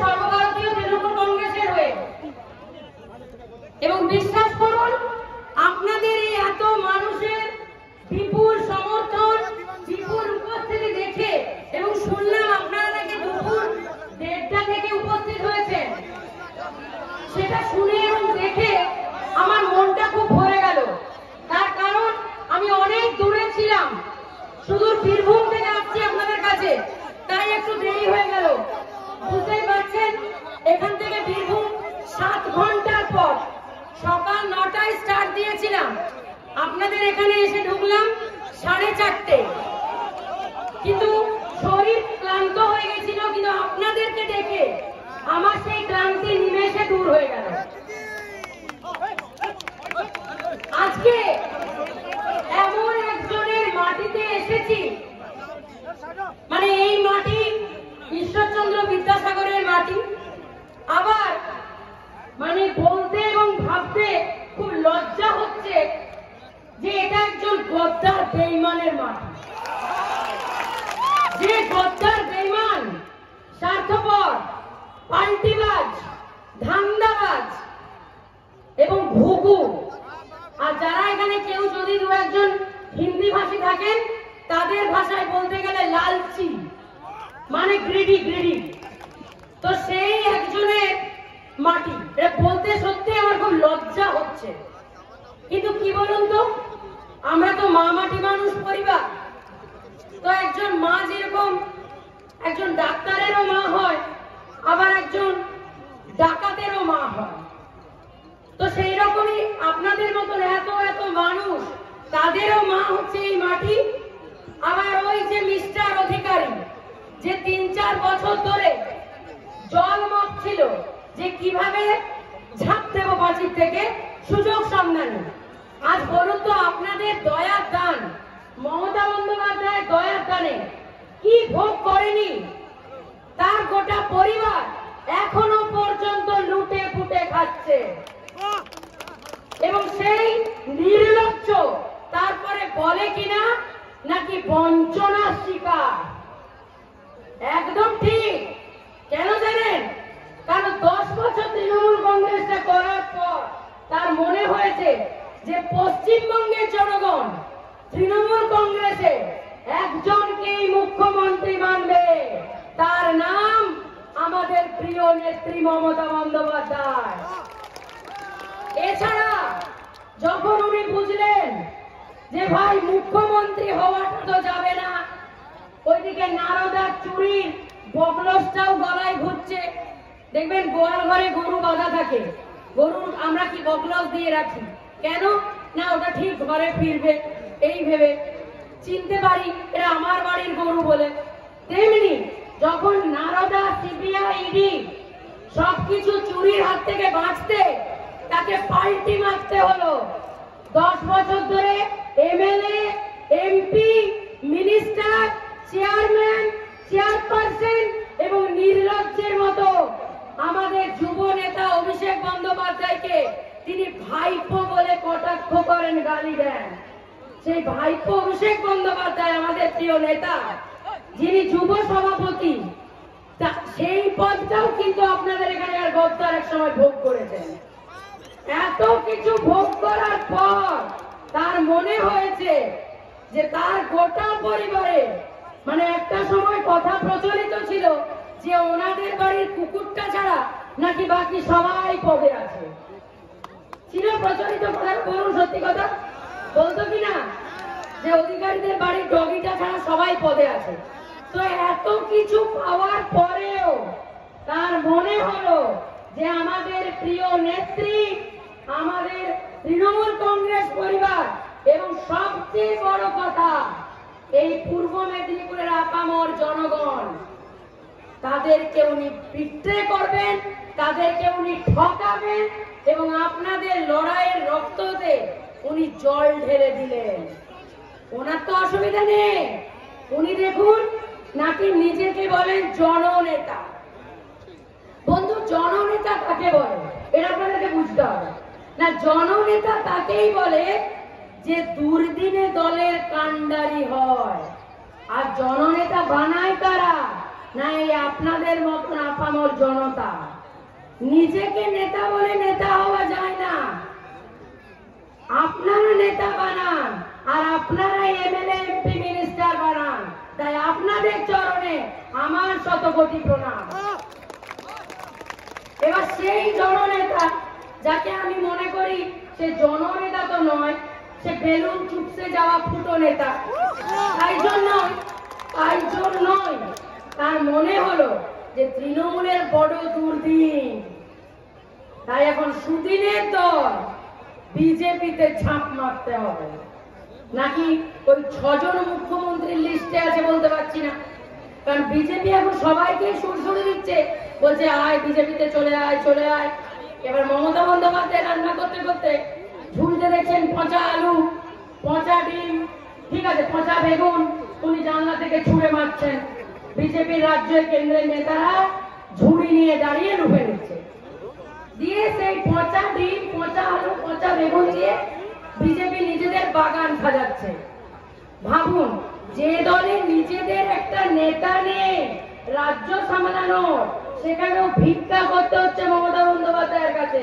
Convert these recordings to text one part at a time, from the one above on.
সর্বভারতীয় তৃণমূল কংগ্রেসের হয়ে এবং বিশ্বাস করুন আপনাদের এই এত মানুষের বিপুল সমর্থন বিপুল উপস্থিতি দেখে এবং শুনলাম আপনারা নাকি দুপুর 1:30টা থেকে উপস্থিত হয়েছেন, সেটা শুনে এবং দেখে আমার মনটা খুব ভরে গেল। তার কারণ আমি অনেক দূরে ছিলাম, সুদূর বীরভূম থেকে আসছি আপনাদের কাছে, তাই একটু দেরি হয়ে গেল। বুঝতেই পারছেন এখান থেকে বীরভূম 7 ঘন্টার পর সকাল 9টায় স্টার্ট দিয়েছিলাম, আপনাদের এখানে এসে ঢুকলাম 4:30। কিন্তু শরীর ক্লান্ত হয়ে গেছিল, কিন্তু আপনাদেরকে দেখে আমার সেই ক্লান্তি নিমেষে দূর হয়ে গেল। আজকে এমন একজনের মাটিতে এসেছি, মানে এই মাটি ঈশ্বরচন্দ্র বিদ্যাসাগরের মাটি। আবার মানে বলতে এবং ভাবতে খুব লজ্জা হচ্ছে যে এটা একজন গদ্দার বেঈমানের মাটি। যে গদ্দার বেঈমান, স্বার্থপর, পাল্টিবাজ, ধান্দাবাজ এবং ঘুঘু। আর যারা এখানে কেউ যদি 2-1জন হিন্দি ভাষী থাকেন, তাদের ভাষায় বলতে গেলে লালচি, মানে গ্রিডি। তো সেই একজনের মাটি, এটা বলতে সত্যি আমার খুব লজ্জা হচ্ছে। কিন্তু কি বলুন তো, আমরা তো মা মাটি মানুষ পরিবার। তো একজন মা যেরকম একজন ডাক্তারেরও মা হয়, আবার একজন ডাকাতেরও মা হয়, তো সেই রকমই আপনাদের মতন এত এত মানুষ, তাদেরও মা হচ্ছে এই মাটি। আবার ওই যে মিস্টার অধিকারী, যে 3-4 বছর ধরে জল মাপছিল যে কিভাবে ঝাঁপ দেব বাঁচির থেকে, সুযোগ সামলানো। আজ বলুন তো, আপনাদের দয়ার দান, মমতা বন্দ্যোপাধ্যায় দয়ার দানে কি ভোগ করেনি তার গোটা পরিবার এখনো পর্যন্ত লুটে পুটে খাচ্ছে। এবং সেই নির্লজ্জ তারপরে বলে কিনা নাকি বঞ্চনার শিকার। একদম ঠিক। কেন জানেন? কারণ 10 বছর তৃণমূল কংগ্রেসটা করার পর তার মনে হয়েছে যে পশ্চিমবঙ্গের জনগণ তৃণমূল কংগ্রেসে একজনকেই মুখ্যমন্ত্রী মানবে, তার নাম আমাদের প্রিয় নেত্রী মমতা বন্দ্যোপাধ্যায়। এছাড়া যখন উনি বুঝলেন যে ভাই মুখ্যমন্ত্রী হওয়াটা তো যাবে না, ওইদিকে নারদার চুরির বকলসটাও গলায় ঘুরছে। দেখবেন গোয়াল ঘরে গরু বাঁধা থাকে, গরুর আমরা কি বকলস দিয়ে রাখি, কেন না ওটা ঠিক ঘরে ফিরবে এই ভেবে, চিনতে পারি এটা আমার বাড়ির গরু বলে। তেমনি যখন নারদা, সিবিআই, ইডি সবকিছু চুরির হাত থেকে বাঁচতে তাকে পাল্টি মারতে হলো। 10 বছর ধরে MLA, MP, minister, chairman, chairperson এবং নির্লজ্জের মতো আমাদের যুব নেতা অভিষেক বন্দ্যোপাধ্যায়কে তিনি ভাইপো বলে কটাক্ষ করেন, গালি দেন। সেই ভাইপো অভিষেক বন্দ্যোপাধ্যায় আমাদের প্রিয় নেতা, যিনি যুব সভাপতি, সেই পদটাও কিন্তু আপনাদের এখানে আর গদ্দার এক সময় ভোগ করেছেন। এত কিছু ভোগ করার পর তার মনে হয়েছে যে তার গোটা পরিবারে, মানে একটা সময় কথা প্রচলিত ছিল যে ওনাদের বাড়ির কুকুরটা ছাড়া নাকি বাকি সবাই পদে আছে। ছিল প্রচলিত কথা, বলুন সত্যি কথা, বলতো কিনা যে অধিকারীদের বাড়ির ডগিটা ছাড়া সবাই পদে আছে। তো এত কিছু পাওয়ার পরেও তার মনে হলো যে আমাদের প্রিয় নেত্রী, আমাদের তৃণমূল কংগ্রেস পরিবার এবং সবচেয়ে বড় কথা এই পূর্ব মেদিনীপুরের আপামর জনগণ, তাদেরকে উনি বিট্রে করবেন, তাদেরকে উনি ঠকাবেন এবং আপনাদের লড়াইয়ের রক্ততে উনি জল ঢেলে দিলেন। ওনার তো অসুবিধা নেই, উনি দেখুন নাকি নিজেকে বলেন জননেতা। বন্ধু, জননেতা কাকে বলে এটা আপনাদেরকে বুঝতে হবে না। জননেতা তাকেই বলে যে দুর্দিনে দলের কাণ্ডারি হয়। আর জননেতা বানায় কারা? না এই আপনাদের মতন আপামর জনতা। নিজেকে নেতা বলে নেতা হওয়া যায় না। আপনারা নেতা বানান আর আপনারা এমএলএ এমপি মিনিস্টার বানান, তাই আপনাদের চরণে আমার শতকোটি প্রণাম। এবার সেই জননেতা যাকে আমি মনে করি সে জননেতা তো নয়, সে বেলুন চুপসে যাওয়া ফুটো নেতা। তাই জন্যই তার মনে হলো যে তৃণমূলের বড় দুর্দিন, তাই এখন সুদিনের দল বিজেপিতে ঝাঁপ মারতে হবে। নাকি ওই 6 জন মুখ্যমন্ত্রীর লিস্টে আছে বলতে পারছি না, কারণ বিজেপি এখন সবাইকে সুরসুরি দিচ্ছে, বলছে আয় বিজেপিতে চলে আয় চলে আয়। এবার মমতা বন্দ্যোপাধ্যায় রান্না করতে করতে ঝুলতে দেখছেন পচা আলু, পচা ডিম, ঠিক আছে পচা বেগুন, উনি জানলা থেকে ছুঁড়ে মারছেন। বিজেপির রাজ্যের কেন্দ্রের নেতারা ঝুড়ি নিয়ে দাঁড়িয়ে লুপে নিচ্ছে, দিয়ে সেই পচা ডিম, পচা আলু, পচা বেগুন দিয়ে বিজেপি নিজেদের বাগান সাজাচ্ছে। ভাবুন, যে দলে নিজেদের একটা নেতা নেই রাজ্য সামলানোর, সেখানেও ভিক্ষা করতে হচ্ছে মমতা বন্দ্যোপাধ্যায়ের কাছে।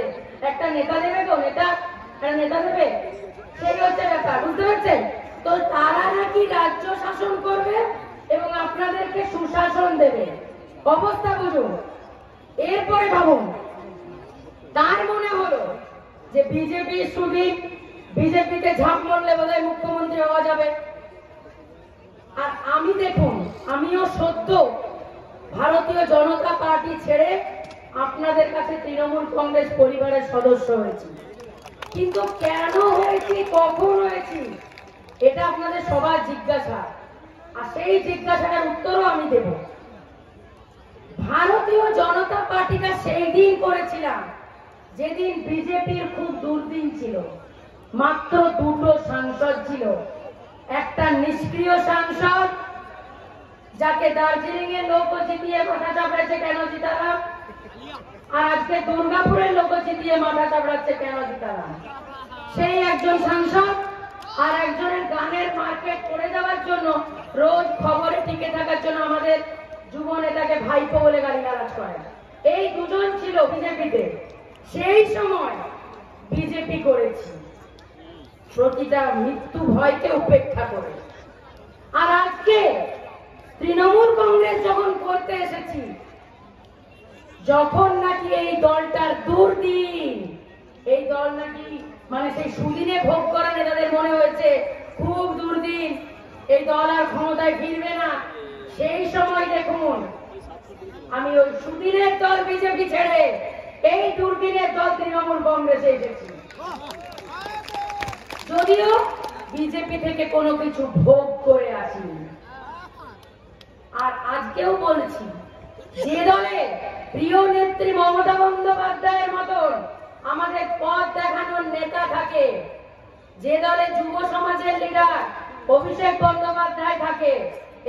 একটা নেতা দেবে তো, নেতা দেবে, সেই হচ্ছে ব্যাপার, বুঝতে পারছেন তো? তারা নাকি রাজ্য শাসন করবে এবং আপনাদেরকে সুশাসন দেবে। অবস্থা বুঝুন। এরপরে ভাবুন, তার মনে হলো যে বিজেপি সুদীপ, বিজেপিতে ঝাঁপ মারলে বোধহয় মুখ্যমন্ত্রী হওয়া যাবে। আর আমি দেখুন, আমিও সদ্য ভারতীয় জনতা পার্টি ছেড়ে আপনাদের কাছে তৃণমূল কংগ্রেস পরিবারের সদস্য হয়েছি। কিন্তু কেন হয়েছি, কখন হয়েছি, এটা আপনাদের সবার জিজ্ঞাসা, আর সেই জিজ্ঞাসার উত্তরও আমি দেব। ভারতীয় জনতা পার্টিটা সেই দিন করেছিলাম যেদিন বিজেপির খুব দুর্দিন ছিল। মাত্র 2টো সাংসদ ছিল, একটা নিষ্ক্রিয় সাংসদ যাকে দার্জিলিং এর লোক জিতিয়ে মাথা চাপড়াচ্ছে কেন জিতালাম, আর আজকে দুর্গাপুরের লোক জিতিয়ে মাথা চাপড়াচ্ছে কেন জিতালাম, সেই একজন সাংসদ। আর একজনের গানের মার্কেট করে যাওয়ার জন্য, রোজ খবরে টিকে থাকার জন্য আমাদের যুব নেতাকে ভাইপো বলে গালিগালাজ করে। এই দুজন ছিল বিজেপিতে। সেই সময় বিজেপি করেছি প্রতিটা মৃত্যু ভয়কে উপেক্ষা করে। আর আজকে তৃণমূল কংগ্রেস যখন করতে এসেছি, যখন নাকি এই দলটার দুর্দিন, এই দল নাকি মানে সেই সুদিনে ভোগ করা নেতাদের মনে হয়েছে খুব দুর্দিন, এই দল আর ক্ষমতায় ফিরবে না, সেই সময় দেখুন আমি ওই সুদিনের দল বিজেপি ছেড়ে এই দুর্দিনের দল তৃণমূল কংগ্রেসে এসেছি। যদিও বিজেপি থেকে কোনো কিছু ভোগ করে আসিনি। আর আজকেও বলছি, যে দলে প্রিয় নেত্রী মমতা বন্দ্যোপাধ্যায়ের মতন আমাদের পথ দেখানোর নেতা থাকে, যে দলে যুব সমাজের লিডার অভিষেক বন্দ্যোপাধ্যায় থাকে,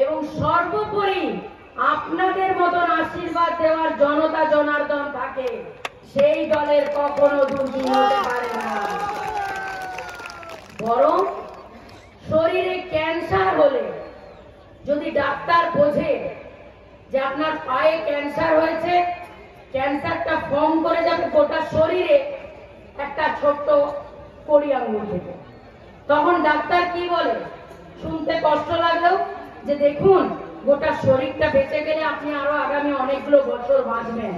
এবং সর্বোপরি আপনাদের মতন আশীর্বাদ দেওয়ার জনতা জনার্দন থাকে, সেই দলের কখনো দুর্দিন হতে পারে না। বরং শরীরে ক্যান্সার হলে যদি ডাক্তার বোঝে যে আপনার পায়ে ক্যান্সার হয়েছে, ক্যান্সারটা ফর্ম করে যাবে গোটা শরীরে একটা ছোট্ট কড়ি আঙুল থেকে, তখন ডাক্তার কি বলে, শুনতে কষ্ট লাগলেও, যে দেখুন গোটা শরীরটা বেঁচে গেলে আপনি আরো আগামী অনেকগুলো বছর বাঁচবেন,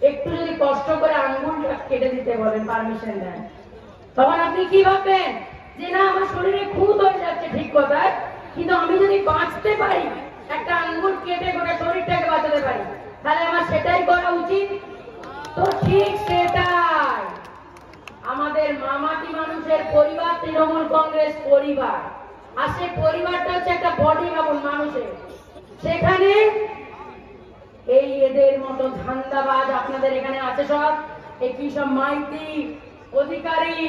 একটু যদি কষ্ট করে আঙ্গুলটা কেটে দিতে বলেন, পারমিশন দেন, তখন আপনি কি ভাববেন যে না আমার শরীরে খুঁত হয়ে যাচ্ছে, ঠিক কথা, কিন্তু আমি যদি বাঁচতে পারি, একটা আঙ্গুল কেটে গোটা শরীরটাকে বাঁচাতে পারি, তাহলে আমার সেটাই করা উচিত। তো ঠিক সেটাই আমাদের মামাটি মানুষের পরিবার তৃণমূল কংগ্রেস পরিবার, আর সেই পরিবারটা হচ্ছে একটা বডি ভাবুন মানুষের। সেখানে এই এদের মতো ধান্দাবাজ আপনাদের এখানে আছে সব, এই কি সব মাইতি, অধিকারী,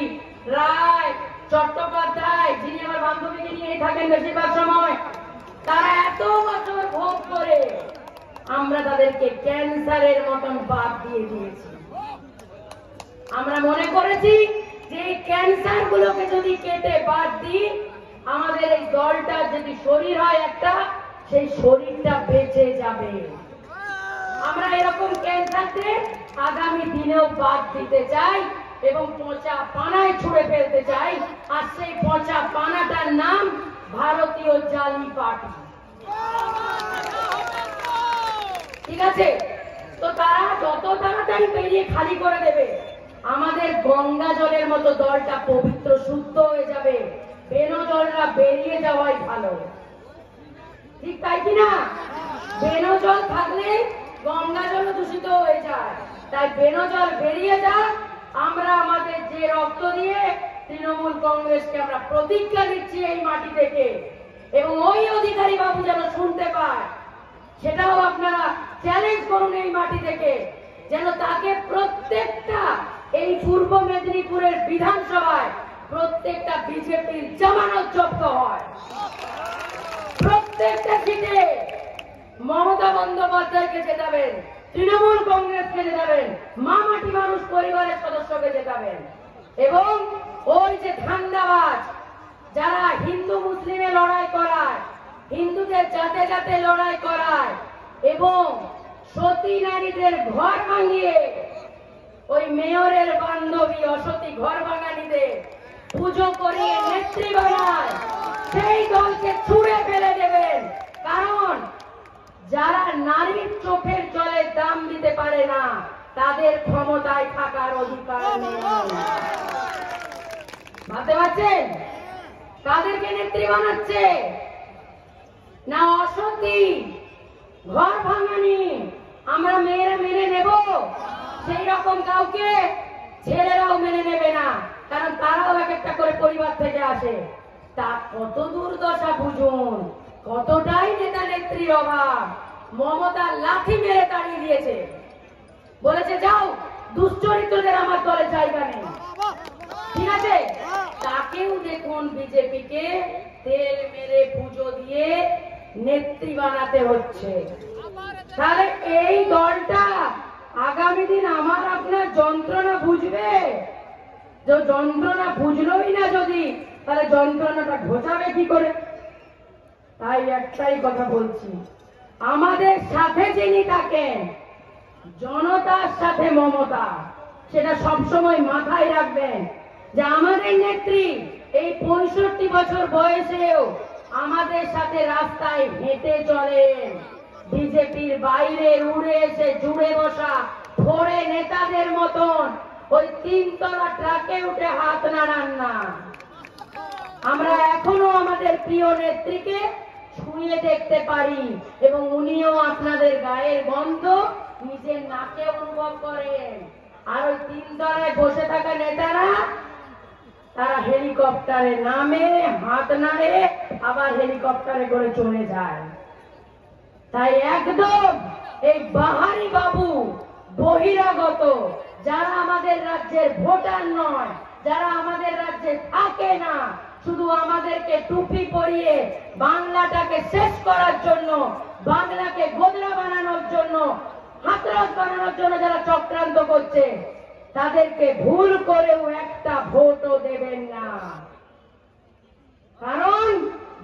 রায়, চট্টোপাধ্যায়, যিনি আমার বান্ধবীকে নিয়ে থাকেন বেশিরভাগ সময়, তারা এত বছর ভোগ করে আমরা তাদেরকে ক্যান্সারের মতন বাদ দিয়ে দিয়েছি। আমরা মনে করেছি যে এই ক্যান্সার গুলোকে যদি কেটে বাদ দিই, আমাদের এই দলটা যদি শরীর হয় একটা, সেই শরীরটা বেঁচে যাবে। যাতে আগামী দিনেও বাদ দিতে চাই এবং পচা পানায় ছুঁড়ে ফেলতে চাই। আর সেই পচা পানাটার নাম ভারতীয় জালি পার্টি। ঠিক আছে, তো তারা যত তাড়াতাড়ি পেরিয়ে খালি করে দেবে, আমাদের গঙ্গা জলের মতো দলটা পবিত্র শুদ্ধ হয়ে যাবে। বেনজলরা বেরিয়ে যাওয়াই ভালো, ঠিক তাই কিনা? বেনজল থাকলে গঙ্গা জল দূষিত হয়ে যায়, তাই বেনজল বেরিয়ে যাক। আমরা আমাদের যে রক্ত দিয়ে তৃণমূল কংগ্রেসকে আমরা প্রতিজ্ঞা দিচ্ছি এই মাটি থেকে, এবং ওই অধিকারী বাবু যেন শুনতে পায়, সেটাও আপনারা চ্যালেঞ্জ করুন এই মাটি থেকে, যেন তাকে প্রত্যেকটা এই পূর্ব মেদিনীপুরের বিধানসভায় প্রত্যেকটা বিজেপির জামানত জব্দ হয়। প্রত্যেকটা সিটে মমতা বন্দ্যোপাধ্যায়কে জেতাবেন, তৃণমূল কংগ্রেসকে জেতাবেন, মা মাটি মানুষ পরিবারের সদস্যকে জেতাবেন। এবং ওই যে ধান্দাবাজ যারা হিন্দু মুসলিমে লড়াই করায়, হিন্দুদের জাতে জাতে লড়াই করায় এবং সতী নারীদের ঘর ভাঙিয়ে ওই মেয়রের বান্ধবী অসতী ঘর ভাঙানিদের পুজো করিয়ে নেত্রী বানায়, সেই দলকে ছুঁড়ে ফেলে দেবেন। কারণ যারা নারীর চোখের জলের দাম দিতে পারে না, তাদের ক্ষমতায় থাকার অধিকার নেই। ভাবতে পারছেন তাদেরকে নেত্রী বানাচ্ছে না? অসতী ঘর ভাঙানি আমরা মেয়েরা মেনে নেব, সেই রকম কাউকে ছেলেরাও মেনে নেবে না, কারণ তারাও এক একটা করে পরিবার থেকে আসে। তা কত দুর্দশা বুঝুন, কতটাই নেতা নেত্রীর অভাব। মমতা লাঠি মেরে তাড়িয়ে দিয়েছে, বলেছে যাও, দুশ্চরিত্রদের আমার দলে জায়গা নেই। ঠিক আছে, তাকেও দেখুন বিজেপিকে তেল মেরে পুজো দিয়ে নেত্রী বানাতে হচ্ছে। তাহলে এই দলটা আগামী দিন আমার আপনার যন্ত্রণা বুঝবে? যে যন্ত্রণা বুঝলোই না যদি, তাহলে যন্ত্রণাটা ঘোচাবে কি করে? তাই একটাই কথা বলছি, আমাদের সাথে যিনি থাকেন, জনতার সাথে মমতা, সেটা সবসময় মাথায় রাখবেন। যে আমাদের নেত্রী এই 65 বছর বয়সেও আমাদের সাথে রাস্তায় হেঁটে চলেন। বিজেপির বাইরে উড়ে এসে জুড়ে বসা ভোরে নেতাদের মতন ওই 3 তলা ট্রাকে উঠে হাত নাড়ান না। আমরা এখনো আমাদের প্রিয় নেত্রীকে ছুঁয়ে দেখতে পারি এবং উনিও আপনাদের গায়ের গন্ধ নিজের নাকে অনুভব করেন। আর ওই 3 তলায় বসে থাকা নেতারা, তারা হেলিকপ্টারে নামে, হাত নাড়ে, আবার হেলিকপ্টারে করে চলে যায়। তাই একদম এই বাহারি বাবু, বহিরাগত, যারা আমাদের রাজ্যের ভোটার নয়, যারা আমাদের রাজ্যে থাকে না, শুধু আমাদেরকে টুপি পরিয়ে বাংলাটাকে শেষ করার জন্য, বাংলাকে গোদরা বানানোর জন্য, হাতরস বানানোর জন্য যারা চক্রান্ত করছে, তাদেরকে ভুল করেও একটা ভোটও দেবেন না। কারণ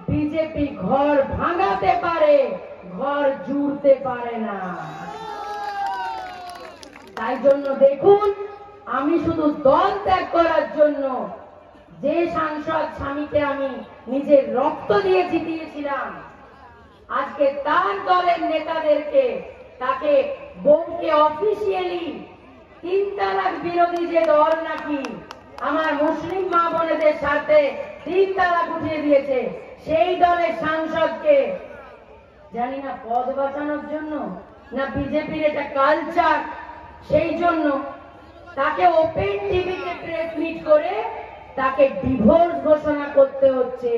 বিজেপি ঘর ভাঙাতে পারে, ঘর জুড়তে পারে না। তাই জন্য দেখুন, আমি শুধু দল ত্যাগ করার জন্য যে সাংসদ স্বামীকে আমি নিজের রক্ত দিয়ে জিতিয়েছিলাম, আজকে তার দলের নেতাদেরকে, তাকে বউকে অফিসিয়ালি 3 তালাক বিরোধী যে দল নাকি আমার মুসলিম মা বোনেদের সাথে 3 তালাক উঠিয়ে দিয়েছে, সেই দলের সাংসদকে জানি না পদ বাঁচানোর জন্য না বিজেপির এটা কালচার, সেই জন্য তাকে ওপেন টিভিতে প্রেস মিট করে তাকে ডিভোর্স ঘোষণা করতে হচ্ছে।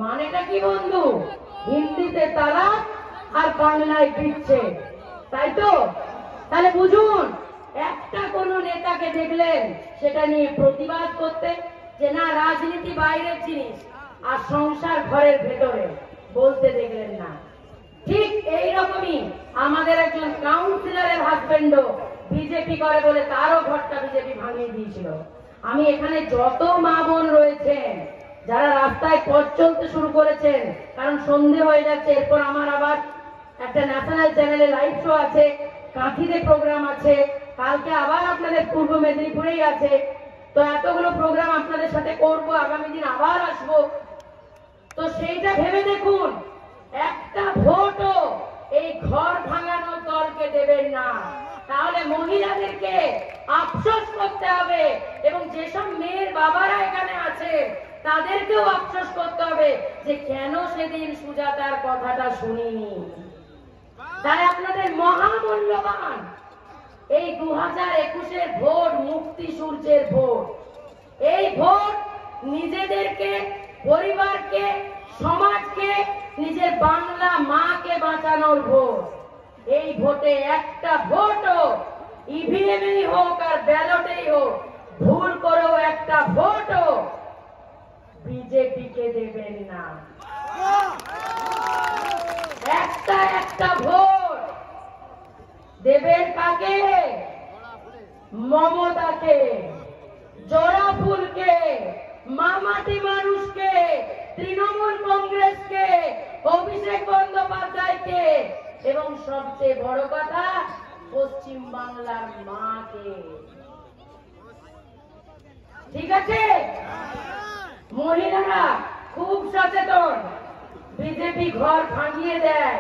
মানেটা কি বন্ধু? হিন্দিতে তালাক আর বাংলায় দিচ্ছে, তাই তো? তাহলে বুঝুন, একটা কোন নেতাকে দেখলেন সেটা নিয়ে প্রতিবাদ করতে, যে না রাজনীতি বাইরের জিনিস আর সংসার ঘরের ভেতরে, বলতে দেখলেন না। ঠিক এইরকমই আমাদের একজন কাউন্সিলরের হাজবেন্ডও বিজেপি করে বলে তারও ঘরটা বিজেপি ভাঙিয়ে দিয়েছিল। আমি এখানে যত মা বোন রয়েছেন যারা রাস্তায় পথ চলতে শুরু করেছেন, কারণ সন্ধে হয়ে যাচ্ছে, এরপর আমার আবার একটা ন্যাশনাল চ্যানেলে লাইভ শো আছে, কাঁথিতে প্রোগ্রাম আছে, কালকে আবার আপনাদের পূর্ব মেদিনীপুরেই আছে। তো এতগুলো প্রোগ্রাম আপনাদের সাথে করব, আগামী দিন আবার আসবো। তো সেইটা ভেবে দেখুন, একটা ভোটও এই ঘর ভাঙানোর দলকে দেবেন না, তাহলে মহিলাদেরকে আফসোস করতে হবে এবং যেসব মেয়ের বাবারা এখানে আছে তাদেরকেও আফসোস করতে হবে যে কেন সেদিন সুজাতার কথাটা শুনিনি। তাই আপনাদের মহামূল্যবান এই 2021-এর ভোট মুক্তি সূর্যের ভোট। এই ভোট নিজেদেরকে, পরিবারকে, সমাজকে, নিজের বাংলা মাকে বাঁচানোর ভোট। এই ভোটে একটা ভোটও ইভিএমেই হোক আর ব্যালটেই হোক, ভুল করেও একটা ভোটও বিজেপিকে দেবেন না। একটা ভোট দেবেন কাকে? মমতাকে, জোড়া ফুলকে, মামাটি মানুষকে, তৃণমূল কংগ্রেসকে, অভিষেক বন্দ্যোপাধ্যায়কে এবং সবচেয়ে বড় কথা পশ্চিম বাংলার মাকে। ঠিক আছে? মহিলারা খুব সচেতন। বিজেপি ঘর ভাঙিয়ে দেয়,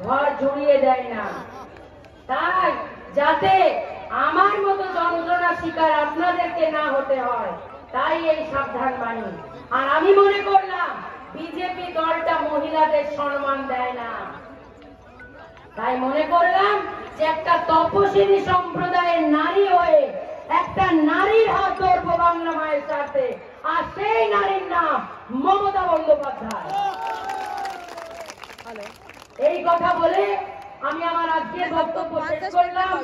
ঘর জড়িয়ে দেয় না। তাই যাতে আমার মতো যন্ত্রণা শিকার আপনাদেরকে না হতে হয়, তাই এই সাবধান বাণী। আর আমি মনে করলাম বিজেপি দলটা মহিলাদের সম্মান দেয় না, তাই মনে করলাম যে একটা তপশিলি সম্প্রদায়ের নারী হয়ে একটা নারীর হাত ধরবো বাংলা মায়ের সাথে, আর সেই নারীর নাম মমতা বন্দ্যোপাধ্যায়। এই কথা বলে আমি আমার আজকের বক্তব্য শেষ করলাম।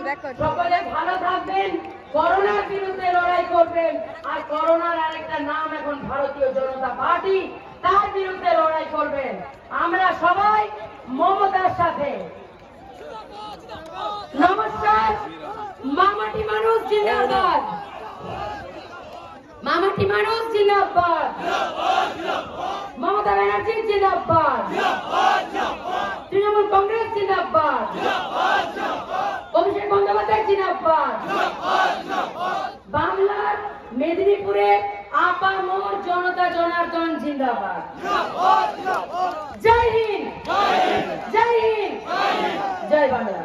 সকলে ভালো থাকবেন, করোনার বিরুদ্ধে লড়াই করবেন, আর করোনার আরেকটা নাম এখন ভারতীয় জনতা পার্টি, তার বিরুদ্ধে লড়াই করবেন। আমরা সবাই মমতার সাথে। নমস্কার। মামাটি মানুষ জিন্দাবাদ, মামাটি মানুষ জিন্দাবাদ, মমতা ব্যানার্জি জিন্দাবাদ, তৃণমূল কংগ্রেস জিন্দাবাদ, অভিষেক বন্দ্যোপাধ্যায় জিন্দাবাদ। বাংলার মেদিনীপুরে আপামর জনতা জনার্দন জিন্দাবাদ। জয় হিন্দ, জয় হিন্দ, জয় বাংলা।